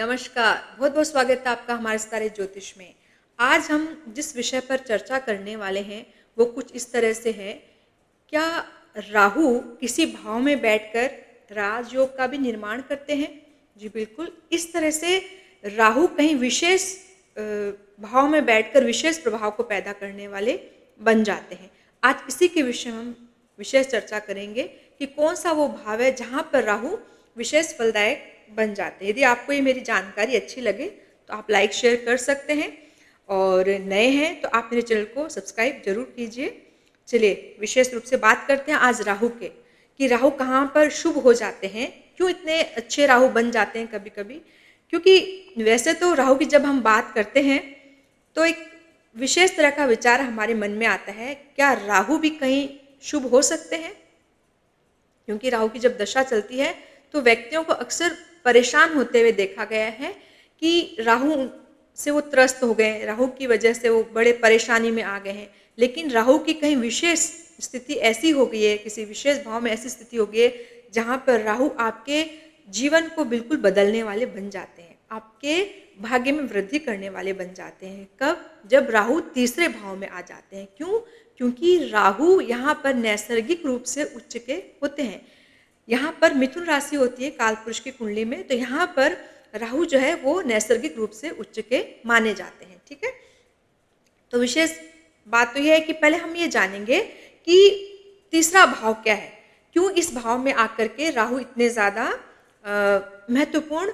नमस्कार, बहुत-बहुत स्वागत है आपका हमारे सितारे ज्योतिष में। आज हम जिस विषय पर चर्चा करने वाले हैं, वो कुछ इस तरह से है, क्या राहु किसी भाव में बैठकर राजयोग का भी निर्माण करते हैं? जी बिल्कुल, इस तरह से राहु कहीं विशेष भाव में बैठकर विशेष प्रभाव को पैदा करने वाले बन जाते हैं। आज इसी के विषय में हम विशेष चर्चा करेंगे कि कौन-सा वो भाव है जहाँ पर राहु विशेष फलदायक बन जाते हैं। यदि आपको ये मेरी जानकारी अच्छी लगे तो आप लाइक शेयर कर सकते हैं और नए हैं तो आप मेरे चैनल को सब्सक्राइब ज़रूर कीजिए। चलिए विशेष रूप से बात करते हैं आज राहु के, कि राहु कहाँ पर शुभ हो जाते हैं, क्यों इतने अच्छे राहु बन जाते हैं कभी-कभी। क्योंकि वैसे तो राहु की जब हम बात करते हैं तो एक विशेष तरह का विचार हमारे मन में आता है, क्या राहु भी कहीं शुभ हो सकते हैं? क्योंकि राहु की जब दशा चलती है तो व्यक्तियों को अक्सर परेशान होते हुए देखा गया है कि राहु से वो त्रस्त हो गए, राहु की वजह से वो बड़े परेशानी में आ गए हैं। लेकिन राहु की कहीं विशेष स्थिति ऐसी हो गई है, किसी विशेष भाव में ऐसी स्थिति हो गई है, जहाँ पर राहु आपके जीवन को बिल्कुल बदलने वाले बन जाते हैं, आपके भाग्य में वृद्धि करने वाले बन जाते हैं। कब? जब राहु तीसरे भाव में आ जाते हैं। क्यों? क्योंकि राहु यहाँ पर नैसर्गिक रूप से उच्च के होते हैं। यहाँ पर मिथुन राशि होती है कालपुरुष की कुंडली में, तो यहाँ पर राहु जो है वो नैसर्गिक रूप से उच्च के माने जाते हैं। ठीक है, तो विशेष बात तो यह है कि पहले हम ये जानेंगे कि तीसरा भाव क्या है, क्यों इस भाव में आकर के राहु इतने ज़्यादा महत्वपूर्ण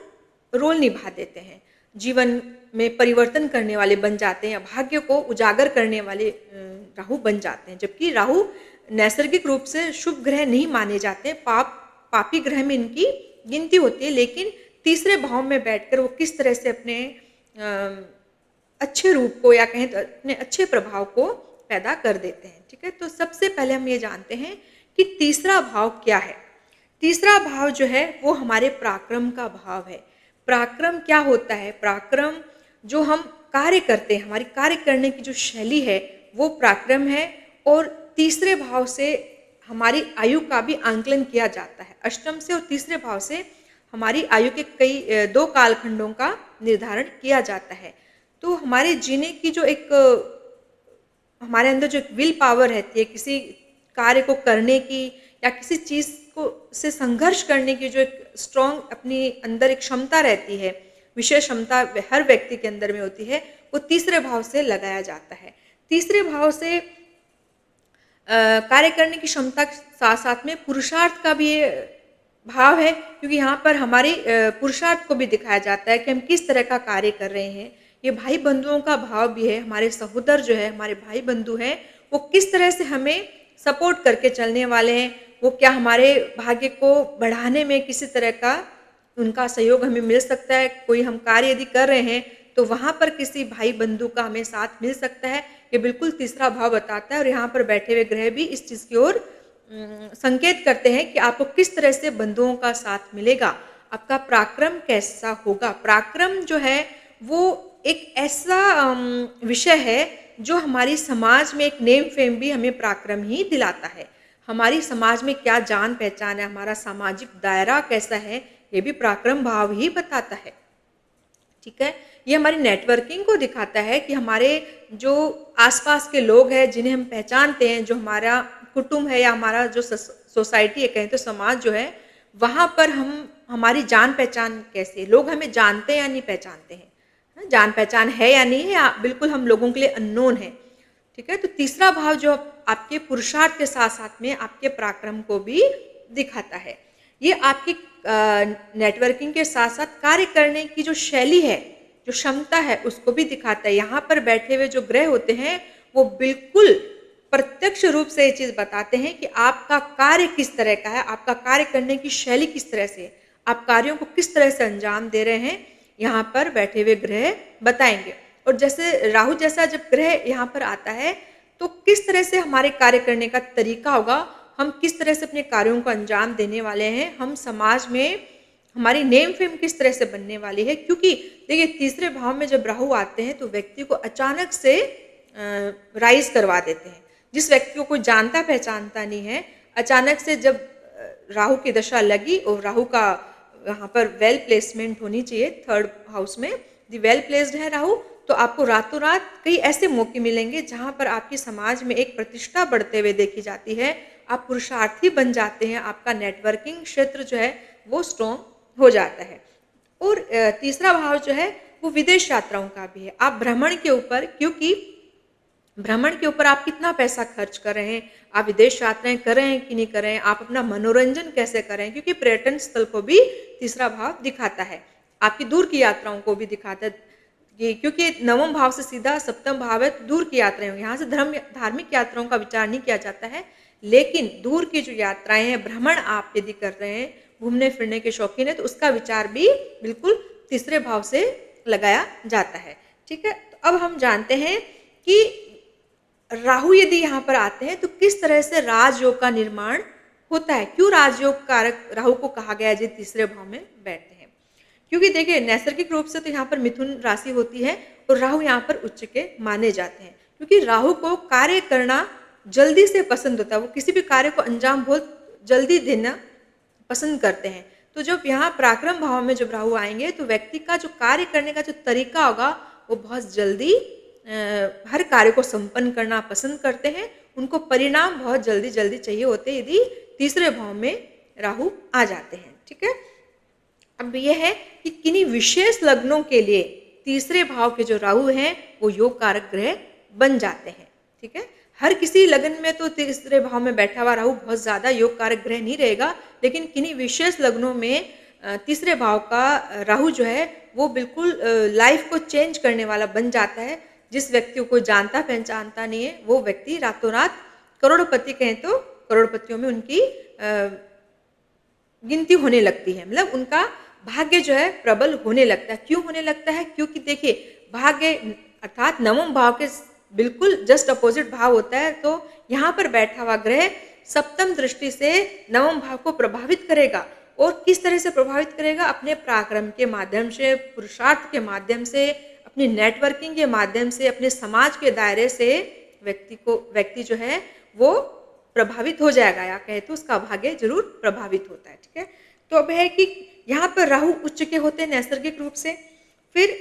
रोल निभा देते हैं, जीवन में परिवर्तन करने वाले बन जाते हैं, भाग्य को उजागर करने वाले राहु बन जाते हैं। जबकि राहु नैसर्गिक रूप से शुभ ग्रह नहीं माने जाते, पापी ग्रह में इनकी गिनती होती है, लेकिन तीसरे भाव में बैठकर वो किस तरह से अपने अच्छे रूप को या कहें तो अपने अच्छे प्रभाव को पैदा कर देते हैं। ठीक है, तो सबसे पहले हम ये जानते हैं कि तीसरा भाव क्या है। तीसरा भाव जो है वो हमारे पराक्रम का भाव है। पराक्रम क्या होता है? पराक्रम जो हम कार्य करते हैं, हमारी कार्य करने की जो शैली है वो पराक्रम है। और तीसरे भाव से हमारी आयु का भी आंकलन किया जाता है। अष्टम से और तीसरे भाव से हमारी आयु के कई दो कालखंडों का निर्धारण किया जाता है। तो हमारे जीने की जो एक हमारे अंदर जो एक विल पावर रहती है, किसी कार्य को करने की या किसी चीज़ को से संघर्ष करने की जो एक स्ट्रॉन्ग अपनी अंदर एक क्षमता रहती है, विशेष क्षमता हर व्यक्ति के अंदर में होती है, वो तीसरे भाव से लगाया जाता है। तीसरे भाव से कार्य करने की क्षमता के साथ साथ में पुरुषार्थ का भी ये भाव है, क्योंकि यहाँ पर हमारे पुरुषार्थ को भी दिखाया जाता है कि हम किस तरह का कार्य कर रहे हैं। ये भाई बंधुओं का भाव भी है, हमारे सहोदर जो है, हमारे भाई बंधु हैं, वो किस तरह से हमें सपोर्ट करके चलने वाले हैं, वो क्या हमारे भाग्य को बढ़ाने में किसी तरह का उनका सहयोग हमें मिल सकता है। कोई हम कार्य यदि कर रहे हैं तो वहाँ पर किसी भाई बंधु का हमें साथ मिल सकता है, ये बिल्कुल तीसरा भाव बताता है। और यहाँ पर बैठे हुए ग्रह भी इस चीज़ की ओर संकेत करते हैं कि आपको किस तरह से बंधुओं का साथ मिलेगा, आपका पराक्रम कैसा होगा। पराक्रम जो है वो एक ऐसा विषय है जो हमारी समाज में एक नेम फेम भी हमें पराक्रम ही दिलाता है। हमारी समाज में क्या जान पहचान है, हमारा सामाजिक दायरा कैसा है, ये भी पराक्रम भाव ही बताता है। ठीक है, ये हमारी नेटवर्किंग को दिखाता है कि हमारे जो आसपास के लोग हैं जिन्हें हम पहचानते हैं, जो हमारा कुटुंब है या हमारा जो सोसाइटी है, कहें तो समाज जो है, वहाँ पर हम हमारी जान पहचान कैसे, लोग हमें जानते हैं या नहीं पहचानते हैं, जान पहचान है या नहीं है, या बिल्कुल हम लोगों के लिए अननोन है। ठीक है, तो तीसरा भाव जो आपके पुरुषार्थ के साथ साथ में आपके पराक्रम को भी दिखाता है। ये आपकी नेटवर्किंग के साथ साथ कार्य करने की जो शैली है, जो क्षमता है, उसको भी दिखाता है। यहाँ पर बैठे हुए जो ग्रह होते हैं वो बिल्कुल प्रत्यक्ष रूप से ये चीज़ बताते हैं कि आपका कार्य किस तरह का है, आपका कार्य करने की शैली किस तरह से, आप कार्यों को किस तरह से अंजाम दे रहे हैं, यहाँ पर बैठे हुए ग्रह बताएंगे। और जैसे राहु जैसा जब ग्रह यहाँ पर आता है तो किस तरह से हमारे कार्य करने का तरीका होगा, हम किस तरह से अपने कार्यों को अंजाम देने वाले हैं, हम समाज में हमारी नेम फेम किस तरह से बनने वाली है। क्योंकि देखिए तीसरे भाव में जब राहु आते हैं तो व्यक्ति को अचानक से राइज करवा देते हैं। जिस व्यक्ति को कोई जानता पहचानता नहीं है, अचानक से जब राहु की दशा लगी और राहु का यहाँ पर वेल प्लेसमेंट होनी चाहिए थर्ड हाउस में, दी वेल प्लेस्ड है राहु, तो आपको रातों रात कई ऐसे मौके मिलेंगे जहाँ पर आपकी समाज में एक प्रतिष्ठा बढ़ते हुए देखी जाती है, आप पुरुषार्थी बन जाते हैं, आपका नेटवर्किंग क्षेत्र जो है वो स्ट्रॉन्ग हो जाता है। और तीसरा भाव जो है वो विदेश यात्राओं का भी है। आप भ्रमण के ऊपर, क्योंकि भ्रमण के ऊपर आप कितना पैसा खर्च कर रहे हैं, आप विदेश यात्राएं कर रहे हैं कि नहीं कर रहे हैं, आप अपना मनोरंजन कैसे कर रहे हैं, क्योंकि पर्यटन स्थल को भी तीसरा भाव दिखाता है, आपकी दूर की यात्राओं को भी दिखाता है। ये क्योंकि नवम भाव से सीधा सप्तम भाव है, तो दूर की यात्राएं, यहाँ से धार्मिक यात्राओं का विचार नहीं किया जाता है, लेकिन दूर की जो यात्राएं हैं, भ्रमण आप यदि कर रहे हैं, घूमने फिरने के शौकीन है, तो उसका विचार भी बिल्कुल तीसरे भाव से लगाया जाता है। ठीक है, तो अब हम जानते हैं कि राहु यदि यहाँ पर आते हैं तो किस तरह से राजयोग का निर्माण होता है, क्यों राजयोग कारक राहु को कहा गया है जो तीसरे भाव में बैठते हैं। क्योंकि देखिए नैसर्गिक रूप से तो यहाँ पर मिथुन राशि होती है और राहु यहाँ पर उच्च के माने जाते हैं, क्योंकि राहु को कार्य करना जल्दी से पसंद होता है, वो किसी भी कार्य को अंजाम बहुत जल्दी देना पसंद करते हैं। तो जब यहाँ पराक्रम भाव में जब राहु आएंगे तो व्यक्ति का जो कार्य करने का जो तरीका होगा वो बहुत जल्दी हर कार्य को संपन्न करना पसंद करते हैं, उनको परिणाम बहुत जल्दी जल्दी चाहिए होते हैं यदि तीसरे भाव में राहु आ जाते हैं। ठीक है, अब यह है कि किन्हीं विशेष लग्नों के लिए तीसरे भाव के जो राहु हैं वो योग कारक ग्रह बन जाते हैं। ठीक है, हर किसी लग्न में तो तीसरे भाव में बैठा हुआ राहु बहुत ज्यादा योग कारक ग्रह नहीं रहेगा, लेकिन किन्हीं विशेष लग्नों में तीसरे भाव का राहु जो है वो बिल्कुल लाइफ को चेंज करने वाला बन जाता है। जिस व्यक्ति को कोई जानता पहचानता नहीं है वो व्यक्ति रातों रात करोड़पति, कहें तो करोड़पतियों में उनकी गिनती होने लगती है, मतलब उनका भाग्य जो है प्रबल होने लगता है। क्यों होने लगता है, क्योंकि देखिए भाग्य अर्थात नवम भाव के बिल्कुल जस्ट अपोजिट भाव होता है, तो यहाँ पर बैठा हुआ ग्रह सप्तम दृष्टि से नवम भाव को प्रभावित करेगा। और किस तरह से प्रभावित करेगा, अपने पराक्रम के माध्यम से, पुरुषार्थ के माध्यम से, अपनी नेटवर्किंग के माध्यम से, अपने समाज के दायरे से व्यक्ति जो है वो प्रभावित हो जाएगा, या कहे तो उसका भाग्य जरूर प्रभावित होता है। ठीक है, तो अब है कि यहाँ पर राहु उच्च के होते हैं नैसर्गिक रूप से। फिर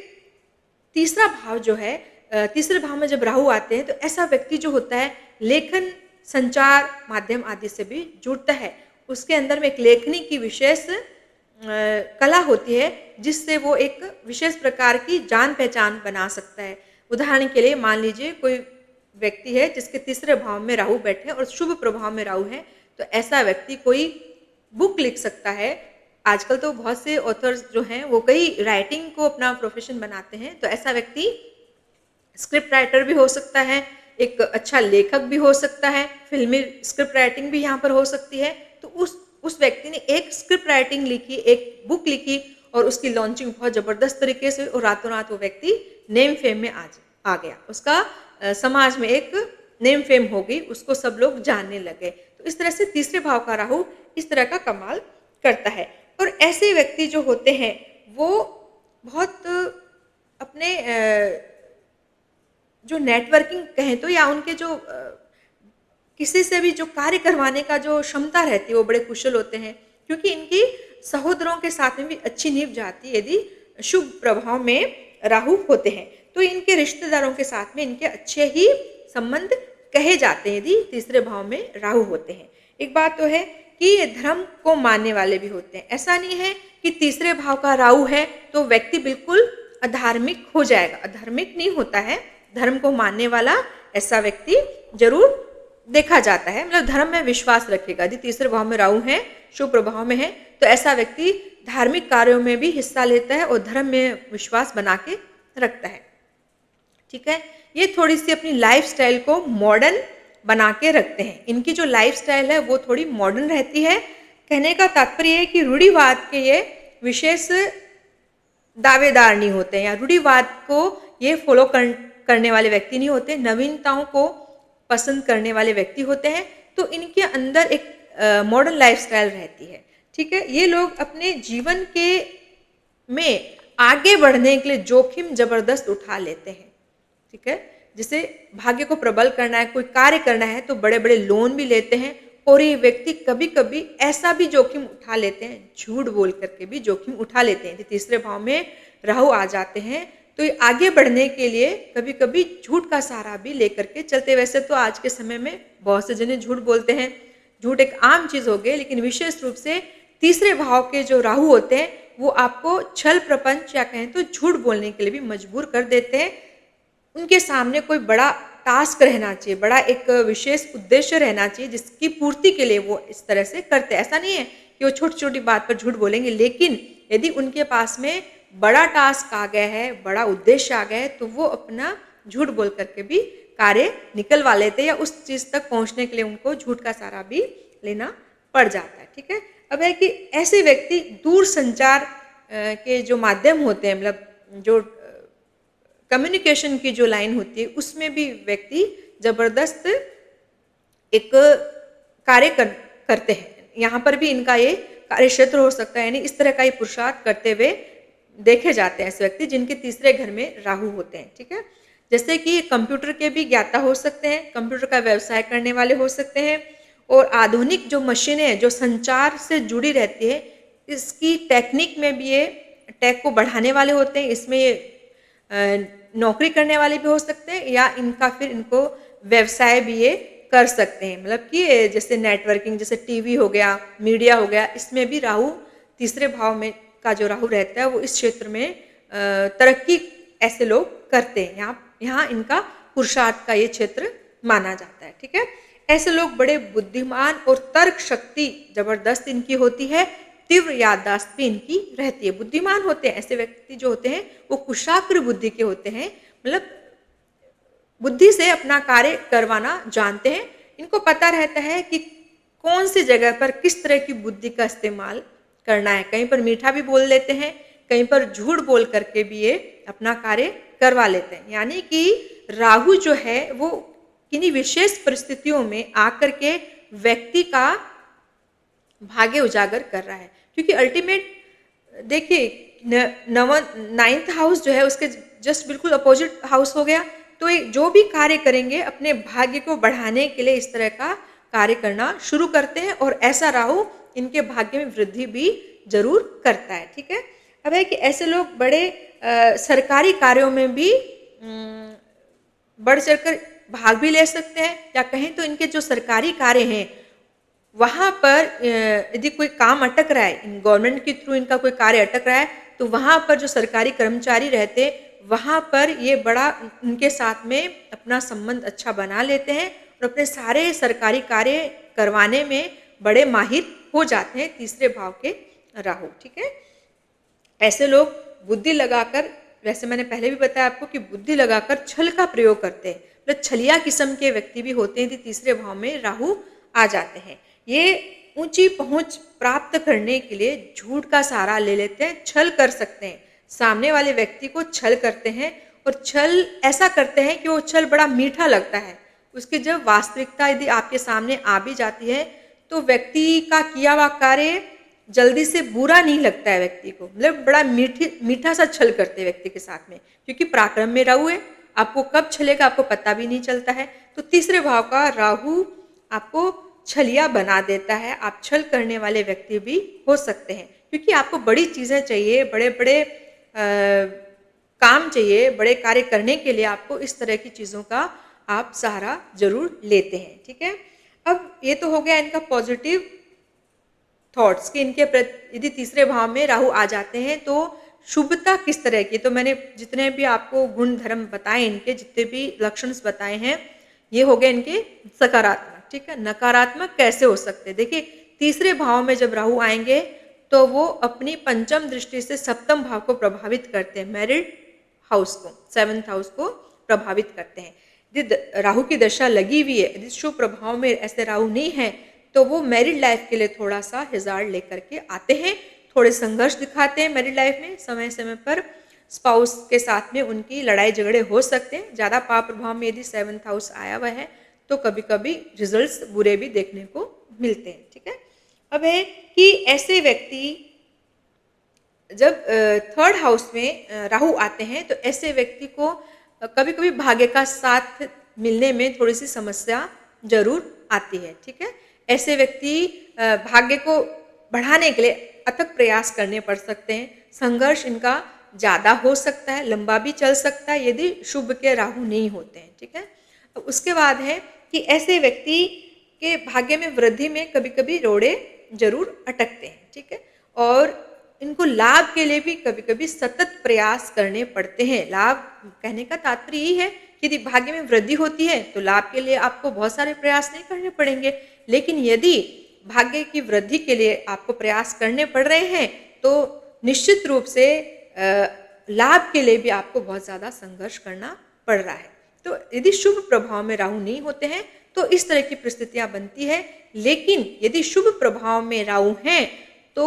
तीसरा भाव जो है, तीसरे भाव में जब राहु आते हैं तो ऐसा व्यक्ति जो होता है लेखन, संचार माध्यम आदि से भी जुड़ता है, उसके अंदर में एक लेखनी की विशेष कला होती है जिससे वो एक विशेष प्रकार की जान पहचान बना सकता है। उदाहरण के लिए मान लीजिए कोई व्यक्ति है जिसके तीसरे भाव में राहु बैठे और शुभ प्रभाव में राहु है, तो ऐसा व्यक्ति कोई बुक लिख सकता है। आजकल तो बहुत से ऑथर्स जो हैं वो कई राइटिंग को अपना प्रोफेशन बनाते हैं, तो ऐसा व्यक्ति स्क्रिप्ट राइटर भी हो सकता है, एक अच्छा लेखक भी हो सकता है, फिल्मी स्क्रिप्ट राइटिंग भी यहाँ पर हो सकती है। तो उस व्यक्ति ने एक स्क्रिप्ट राइटिंग लिखी, एक बुक लिखी और उसकी लॉन्चिंग बहुत जबरदस्त तरीके से, और रातों रात वो व्यक्ति नेम फेम में आ गया, उसका समाज में एक नेम फेम हो गई, उसको सब लोग जानने लगे। तो इस तरह से तीसरे भाव का राहु इस तरह का कमाल करता है। और ऐसे व्यक्ति जो होते हैं वो बहुत अपने जो नेटवर्किंग कहें तो, या उनके जो किसी से भी जो कार्य करवाने का जो क्षमता रहती है वो बड़े कुशल होते हैं, क्योंकि इनकी सहोदरों के साथ में भी अच्छी नींव जाती है यदि शुभ प्रभाव में राहु होते हैं। तो इनके रिश्तेदारों के साथ में इनके अच्छे ही संबंध कहे जाते हैं यदि तीसरे भाव में राहु होते हैं। एक बात तो है कि ये धर्म को मानने वाले भी होते हैं, ऐसा नहीं है कि तीसरे भाव का राहु है तो व्यक्ति बिल्कुल अधार्मिक हो जाएगा, अधार्मिक नहीं होता है, धर्म को मानने वाला ऐसा व्यक्ति जरूर देखा जाता है, मतलब धर्म में विश्वास रखेगा। यदि तीसरे भाव में राहु है, शुभ प्रभाव में है, तो ऐसा व्यक्ति धार्मिक कार्यों में भी हिस्सा लेता है और धर्म में विश्वास बना के रखता है। ठीक है, ये थोड़ी सी अपनी लाइफस्टाइल को मॉडर्न बना के रखते हैं, इनकी जो लाइफस्टाइल है वो थोड़ी मॉडर्न रहती है। कहने का तात्पर्य है कि रूढ़िवाद के ये विशेष दावेदार नहीं होते हैं, या रूढ़िवाद को ये फॉलो करने वाले व्यक्ति नहीं होते, नवीनताओं को पसंद करने वाले व्यक्ति होते हैं। तो इनके अंदर एक मॉडर्न लाइफस्टाइल रहती है। ठीक है, ये लोग अपने जीवन के में आगे बढ़ने के लिए जोखिम जबरदस्त उठा लेते हैं। ठीक है, जिसे भाग्य को प्रबल करना है, कोई कार्य करना है, तो बड़े बड़े लोन भी लेते हैं और ये व्यक्ति कभी-कभी ऐसा भी जोखिम उठा लेते हैं, झूठ बोल करके भी जोखिम उठा लेते हैं। यदि तीसरे भाव में राहु आ जाते हैं, तो ये आगे बढ़ने के लिए कभी-कभी झूठ का सहारा भी लेकर के चलते हैं। वैसे तो आज के समय में बहुत से जने झूठ बोलते हैं, झूठ एक आम चीज़ हो गई, लेकिन विशेष रूप से तीसरे भाव के जो राहु होते हैं, वो आपको छल प्रपंच या कहें तो झूठ बोलने के लिए भी मजबूर कर देते हैं। उनके सामने कोई बड़ा टास्क रहना चाहिए, बड़ा एक विशेष उद्देश्य रहना चाहिए, जिसकी पूर्ति के लिए वो इस तरह से करते हैं। ऐसा नहीं है कि वो छोटी-छोटी बात पर झूठ बोलेंगे, लेकिन यदि उनके पास में बड़ा टास्क आ गया है, बड़ा उद्देश्य आ गया है, तो वो अपना झूठ बोल करके भी कार्य निकलवा लेते हैं या उस चीज़ तक पहुँचने के लिए उनको झूठ का सहारा भी लेना पड़ जाता है, ठीक है? अब है कि ऐसे व्यक्ति दूर संचार के जो माध्यम होते हैं, मतलब जो कम्युनिकेशन की जो लाइन होती है, उसमें भी व्यक्ति ज़बरदस्त एक कार्य करते हैं। यहाँ पर भी इनका ये कार्य क्षेत्र हो सकता है, यानी इस तरह का ये पुरुषार्थ करते हुए देखे जाते हैं ऐसे व्यक्ति जिनके तीसरे घर में राहु होते हैं, ठीक है? जैसे कि कंप्यूटर के भी ज्ञाता हो सकते हैं, कंप्यूटर का व्यवसाय करने वाले हो सकते हैं और आधुनिक जो मशीनें जो संचार से जुड़ी रहती है, इसकी टेक्निक में भी ये टेक को बढ़ाने वाले होते हैं। इसमें ये नौकरी करने वाले भी हो सकते हैं या इनको व्यवसाय भी ये कर सकते हैं। मतलब कि जैसे नेटवर्किंग, जैसे टीवी हो गया, मीडिया हो गया, इसमें भी राहु तीसरे भाव में का जो राहु रहता है वो इस क्षेत्र में तरक्की ऐसे लोग करते हैं। यहाँ इनका पुरुषार्थ का ये क्षेत्र माना जाता है, ठीक है? ऐसे लोग बड़े बुद्धिमान और तर्क शक्ति जबरदस्त इनकी होती है, तीव्र याददाश्त भी इनकी रहती है। बुद्धिमान होते हैं ऐसे व्यक्ति जो होते हैं, वो कुशाग्र बुद्धि के होते हैं, मतलब बुद्धि से अपना कार्य करवाना जानते हैं। इनको पता रहता है कि कौन सी जगह पर किस तरह की बुद्धि का इस्तेमाल करना है। कहीं पर मीठा भी बोल लेते हैं, कहीं पर झूठ बोल करके भी ये अपना कार्य करवा लेते हैं। यानी कि राहु जो है वो किन्हीं विशेष परिस्थितियों में आकर के व्यक्ति का भाग्य उजागर कर रहा है, क्योंकि अल्टीमेट देखिए नाइन्थ हाउस जो है उसके जस्ट बिल्कुल अपोजिट हाउस हो गया, तो ये जो भी कार्य करेंगे अपने भाग्य को बढ़ाने के लिए इस तरह का कार्य करना शुरू करते हैं और ऐसा राहु इनके भाग्य में वृद्धि भी जरूर करता है, ठीक है? अब है कि ऐसे लोग बड़े सरकारी कार्यों में भी बढ़ चढ़कर भाग भी ले सकते हैं, या कहें तो इनके जो सरकारी कार्य हैं वहाँ पर यदि कोई काम अटक रहा है, गवर्नमेंट के थ्रू इनका कोई कार्य अटक रहा है, तो वहाँ पर जो सरकारी कर्मचारी रहते हैं वहाँ पर ये बड़ा उनके साथ में अपना संबंध अच्छा बना लेते हैं और अपने सारे सरकारी कार्य करवाने में बड़े माहिर हो जाते हैं तीसरे भाव के राहु, ठीक है? ऐसे लोग बुद्धि लगाकर, वैसे मैंने पहले भी बताया आपको कि बुद्धि लगाकर छल का प्रयोग करते हैं, मतलब छलिया किस्म के व्यक्ति भी होते हैं, तीसरे भाव में राहु आ जाते हैं। ये ऊंची पहुंच प्राप्त करने के लिए झूठ का सहारा ले लेते हैं, छल कर सकते हैं, सामने वाले व्यक्ति को छल करते हैं और छल ऐसा करते हैं कि वो छल बड़ा मीठा लगता है। उसकी जब वास्तविकता यदि आपके सामने आ भी जाती है तो व्यक्ति का किया हुआ कार्य जल्दी से बुरा नहीं लगता है व्यक्ति को, मतलब बड़ा मीठा सा छल करते हैं व्यक्ति के साथ में, क्योंकि पराक्रम में राहु है, आपको कब छलेगा आपको पता भी नहीं चलता है। तो तीसरे भाव का राहु आपको छलिया बना देता है, आप छल करने वाले व्यक्ति भी हो सकते हैं, क्योंकि आपको बड़ी चीज़ें चाहिए, बड़े बड़े काम चाहिए, बड़े कार्य करने के लिए आपको इस तरह की चीज़ों का आप सहारा जरूर लेते हैं, ठीक है? अब ये तो हो गया इनका पॉजिटिव थॉट्स कि इनके प्रति यदि तीसरे भाव में राहु आ जाते हैं तो शुभता किस तरह की, तो मैंने जितने भी आपको गुण धर्म बताए, इनके जितने भी लक्षण बताए हैं, ये हो गए इनके सकारात्मक, ठीक है? नकारात्मक कैसे हो सकते हैं? देखिए तीसरे भाव में जब राहु आएंगे तो वो अपनी पंचम दृष्टि से सप्तम भाव को प्रभावित करते हैं, मैरिड हाउस को, 7th हाउस को प्रभावित करते हैं। यदि राहु की दशा लगी हुई है, यदि शुभ प्रभाव में ऐसे राहु नहीं है तो वो मैरिड लाइफ के लिए थोड़ा सा हिजार्ड लेकर के आते हैं, थोड़े संघर्ष दिखाते हैं मैरिड लाइफ में, समय समय पर स्पाउस के साथ में उनकी लड़ाई झगड़े हो सकते हैं। ज़्यादा पाप प्रभाव में यदि 7th हाउस आया हुआ है तो कभी कभी रिजल्ट्स बुरे भी देखने को मिलते हैं, ठीक है? अब है कि ऐसे व्यक्ति जब 3rd हाउस में राहु आते हैं तो ऐसे व्यक्ति को कभी कभी भाग्य का साथ मिलने में थोड़ी सी समस्या जरूर आती है, ठीक है? ऐसे व्यक्ति भाग्य को बढ़ाने के लिए अथक प्रयास करने पड़ सकते हैं। संघर्ष इनका ज़्यादा हो सकता है, लंबा भी चल सकता है यदि शुभ के राहु नहीं होते हैं, ठीक है। अब उसके बाद है कि ऐसे व्यक्ति के भाग्य में वृद्धि में कभी-कभी रोड़े जरूर अटकते हैं, ठीक है। और इनको लाभ के लिए भी कभी-कभी सतत प्रयास करने पड़ते हैं। लाभ कहने का तात्पर्य यही है कि यदि भाग्य में वृद्धि होती है तो लाभ के लिए आपको बहुत सारे प्रयास नहीं करने पड़ेंगे, लेकिन यदि भाग्य की वृद्धि के लिए आपको प्रयास करने पड़ रहे हैं तो निश्चित रूप से लाभ के लिए भी आपको बहुत ज़्यादा संघर्ष करना पड़ रहा है। तो यदि शुभ प्रभाव में राहु नहीं होते हैं तो इस तरह की परिस्थितियां बनती है, लेकिन यदि शुभ प्रभाव में राहु हैं तो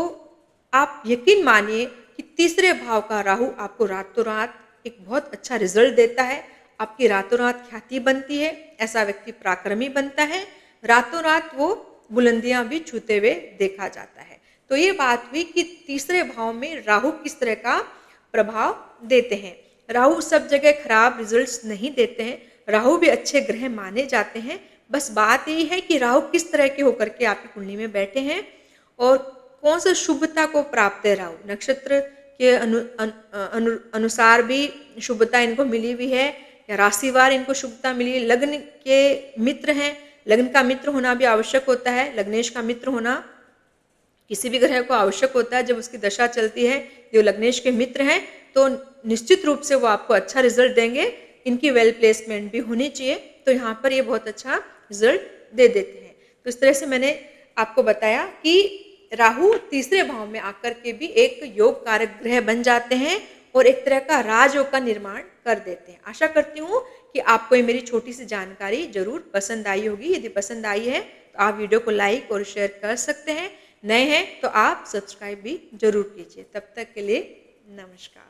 आप यकीन मानिए कि तीसरे भाव का राहु आपको रातों रात एक बहुत अच्छा रिजल्ट देता है। आपकी रातों रात ख्याति बनती है, ऐसा व्यक्ति पराक्रमी बनता है, रातों रात वो बुलंदियां भी छूते हुए देखा जाता है। तो ये बात हुई कि तीसरे भाव में राहु किस तरह का प्रभाव देते हैं। राहु सब जगह खराब रिजल्ट्स नहीं देते हैं, राहु भी अच्छे ग्रह माने जाते हैं। बस बात यही है कि राहु किस तरह के होकर के आपकी कुंडली में बैठे हैं और कौन सा शुभता को प्राप्त है। राहु नक्षत्र के अनुसार भी शुभता इनको मिली हुई है या राशिवार इनको शुभता मिली है। लग्न के मित्र हैं, लग्न का मित्र होना भी आवश्यक होता है। लग्नेश का मित्र होना किसी भी ग्रह को आवश्यक होता है। जब उसकी दशा चलती है, जो लग्नेश के मित्र हैं तो निश्चित रूप से वो आपको अच्छा रिजल्ट देंगे। इनकी वेल प्लेसमेंट भी होनी चाहिए, तो यहाँ पर ये बहुत अच्छा रिजल्ट दे देते हैं। तो इस तरह से मैंने आपको बताया कि राहु तीसरे भाव में आकर के भी एक योग कारक ग्रह बन जाते हैं और एक तरह का राजयोग का निर्माण कर देते हैं। आशा करती हूँ कि आपको ये मेरी छोटी सी जानकारी जरूर पसंद आई होगी। यदि पसंद आई है तो आप वीडियो को लाइक और शेयर कर सकते हैं। नए हैं तो आप सब्सक्राइब भी जरूर कीजिए। तब तक के लिए नमस्कार।